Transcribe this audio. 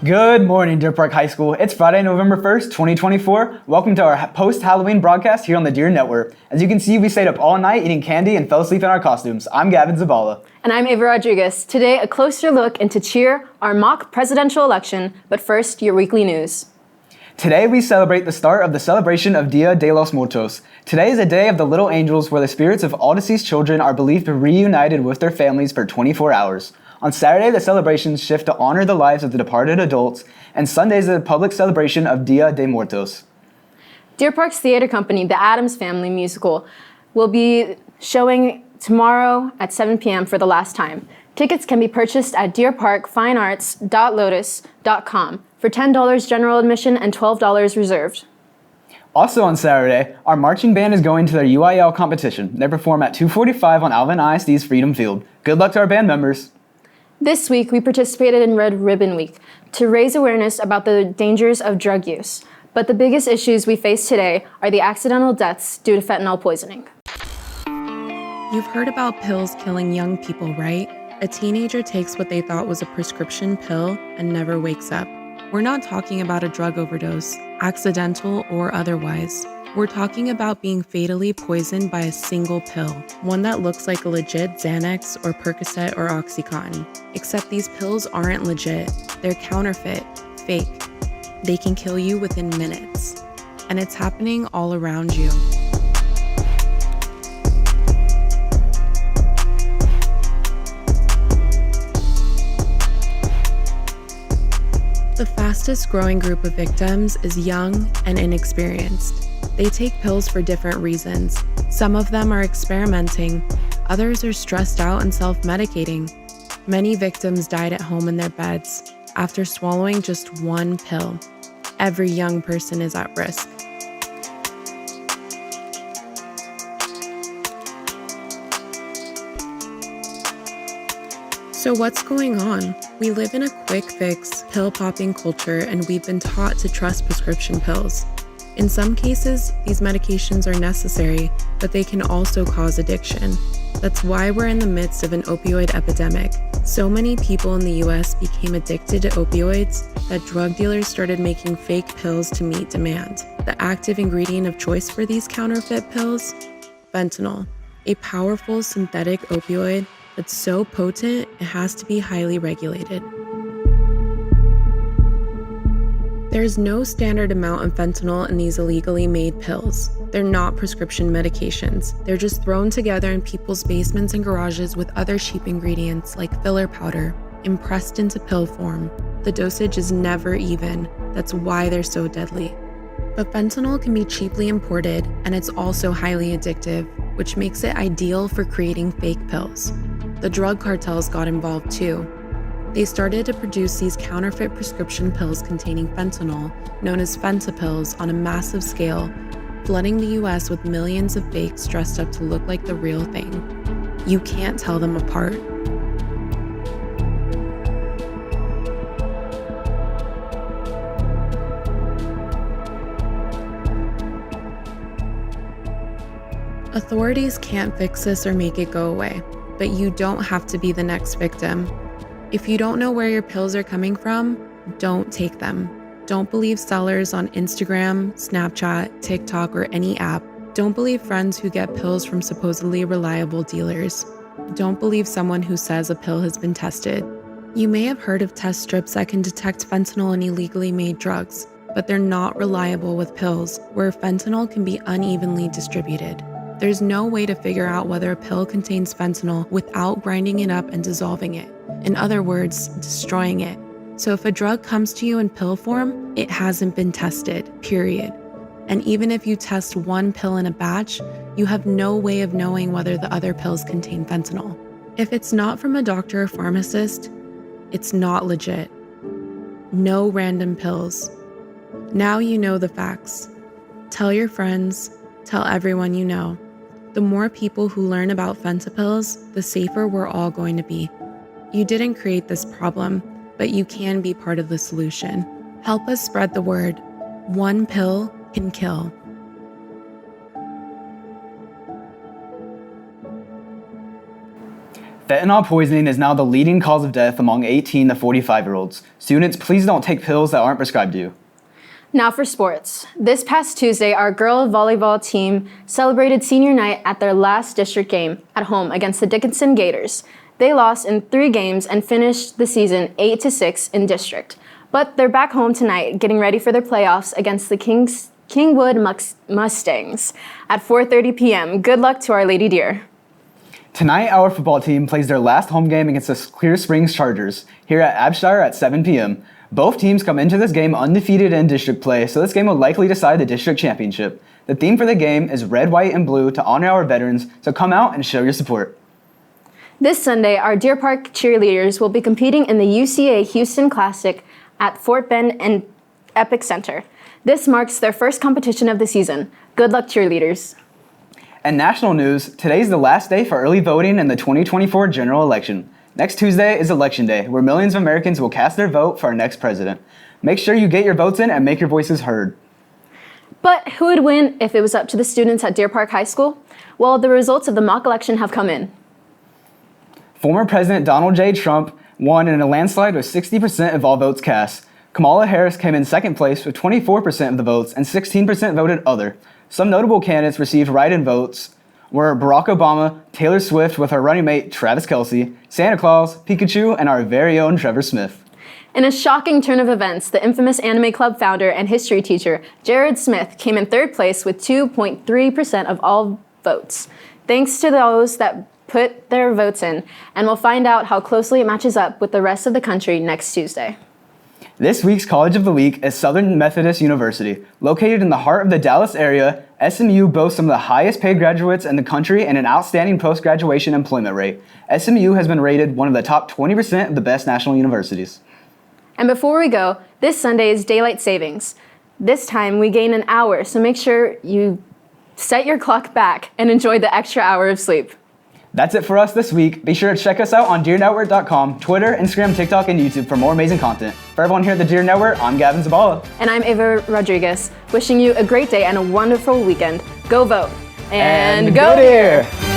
Good morning, Deer Park High School. It's Friday, November 1st, 2024. Welcome to our post-Halloween broadcast here on the Deer Network. As you can see, we stayed up all night eating candy and fell asleep in our costumes. I'm Gavin Zabala. And I'm Ava Rodriguez. Today, a closer look into Cheer, our mock presidential election. But first, your weekly news. Today, we celebrate the start of the celebration of Dia de los Muertos. Today is a day of the little angels where the spirits of all deceased children are believed to be reunited with their families for 24 hours. On Saturday, the celebrations shift to honor the lives of the departed adults, and Sunday is the public celebration of Dia de Muertos. Deer Park's theater company, the Addams Family musical, will be showing tomorrow at 7 p.m. for the last time. Tickets can be purchased at deerparkfinearts.lotus.com for $10 general admission and $12 reserved. Also on Saturday, our marching band is going to their UIL competition. They perform at 2:45 on Alvin ISD's Freedom Field. Good luck to our band members. This week, we participated in Red Ribbon Week to raise awareness about the dangers of drug use. But the biggest issues we face today are the accidental deaths due to fentanyl poisoning. You've heard about pills killing young people, right? A teenager takes what they thought was a prescription pill and never wakes up. We're not talking about a drug overdose, accidental or otherwise. We're talking about being fatally poisoned by a single pill, one that looks like a legit Xanax or Percocet or Oxycontin. Except these pills aren't legit. They're counterfeit, fake. They can kill you within minutes. And it's happening all around you. The fastest growing group of victims is young and inexperienced. They take pills for different reasons. Some of them are experimenting, others are stressed out and self-medicating. Many victims died at home in their beds after swallowing just one pill. Every young person is at risk. So what's going on? We live in a quick fix, pill-popping culture, and we've been taught to trust prescription pills. In some cases, these medications are necessary, but they can also cause addiction. That's why we're in the midst of an opioid epidemic. So many people in the US became addicted to opioids that drug dealers started making fake pills to meet demand. The active ingredient of choice for these counterfeit pills? Fentanyl, a powerful synthetic opioid that's so potent it has to be highly regulated. There's no standard amount of fentanyl in these illegally made pills. They're not prescription medications. They're just thrown together in people's basements and garages with other cheap ingredients like filler powder and pressed into pill form. The dosage is never even. That's why they're so deadly. But fentanyl can be cheaply imported, and it's also highly addictive, which makes it ideal for creating fake pills. The drug cartels got involved too. They started to produce these counterfeit prescription pills containing fentanyl, known as fentapills, on a massive scale, flooding the US with millions of fakes dressed up to look like the real thing. You can't tell them apart. Authorities can't fix this or make it go away, but you don't have to be the next victim. If you don't know where your pills are coming from, don't take them. Don't believe sellers on Instagram, Snapchat, TikTok, or any app. Don't believe friends who get pills from supposedly reliable dealers. Don't believe someone who says a pill has been tested. You may have heard of test strips that can detect fentanyl in illegally made drugs, but they're not reliable with pills, where fentanyl can be unevenly distributed. There's no way to figure out whether a pill contains fentanyl without grinding it up and dissolving it. In other words, destroying it. So if a drug comes to you in pill form, it hasn't been tested, period. And even if you test one pill in a batch, you have no way of knowing whether the other pills contain fentanyl. If it's not from a doctor or pharmacist, it's not legit. No random pills. Now you know the facts. Tell your friends, tell everyone you know. The more people who learn about fentanyls, the safer we're all going to be. You didn't create this problem, but you can be part of the solution. Help us spread the word. One pill can kill. Fentanyl poisoning is now the leading cause of death among 18 to 45-year-olds. Students, please don't take pills that aren't prescribed to you. Now for sports. This past Tuesday, our girl volleyball team celebrated senior night at their last district game at home against the Dickinson Gators. They lost in 3 games and finished the season 8-6 in district. But they're back home tonight getting ready for their playoffs against the Kingwood Mustangs at 4:30 p.m. Good luck to our Lady Deer. Tonight, our football team plays their last home game against the Clear Springs Chargers here at Abshire at 7 p.m. Both teams come into this game undefeated in district play, so this game will likely decide the district championship. The theme for the game is red, white, and blue to honor our veterans, so come out and show your support. This Sunday, our Deer Park cheerleaders will be competing in the UCA Houston Classic at Fort Bend and Epic Center. This marks their first competition of the season. Good luck, cheerleaders. And national news, today's the last day for early voting in the 2024 general election. Next Tuesday is Election Day, where millions of Americans will cast their vote for our next president. Make sure you get your votes in and make your voices heard. But who would win if it was up to the students at Deer Park High School? Well, the results of the mock election have come in. Former President Donald J. Trump won in a landslide with 60% of all votes cast. Kamala Harris came in second place with 24% of the votes and 16% voted other. Some notable candidates received write-in votes were Barack Obama, Taylor Swift with her running mate Travis Kelce, Santa Claus, Pikachu, and our very own Trevor Smith. In a shocking turn of events, the infamous Anime Club founder and history teacher Jared Smith came in third place with 2.3% of all votes. Thanks to those that put their votes in, and we'll find out how closely it matches up with the rest of the country next Tuesday. This week's College of the Week is Southern Methodist University. Located in the heart of the Dallas area, SMU boasts some of the highest paid graduates in the country and an outstanding post-graduation employment rate. SMU has been rated one of the top 20% of the best national universities. And before we go, this Sunday is daylight savings. This time we gain an hour, so make sure you set your clock back and enjoy the extra hour of sleep. That's it for us this week. Be sure to check us out on DeerNetwork.com, Twitter, Instagram, TikTok, and YouTube for more amazing content. For everyone here at the Deer Network, I'm Gavin Zabala. And I'm Ava Rodriguez, wishing you a great day and a wonderful weekend. Go vote. And go Deer!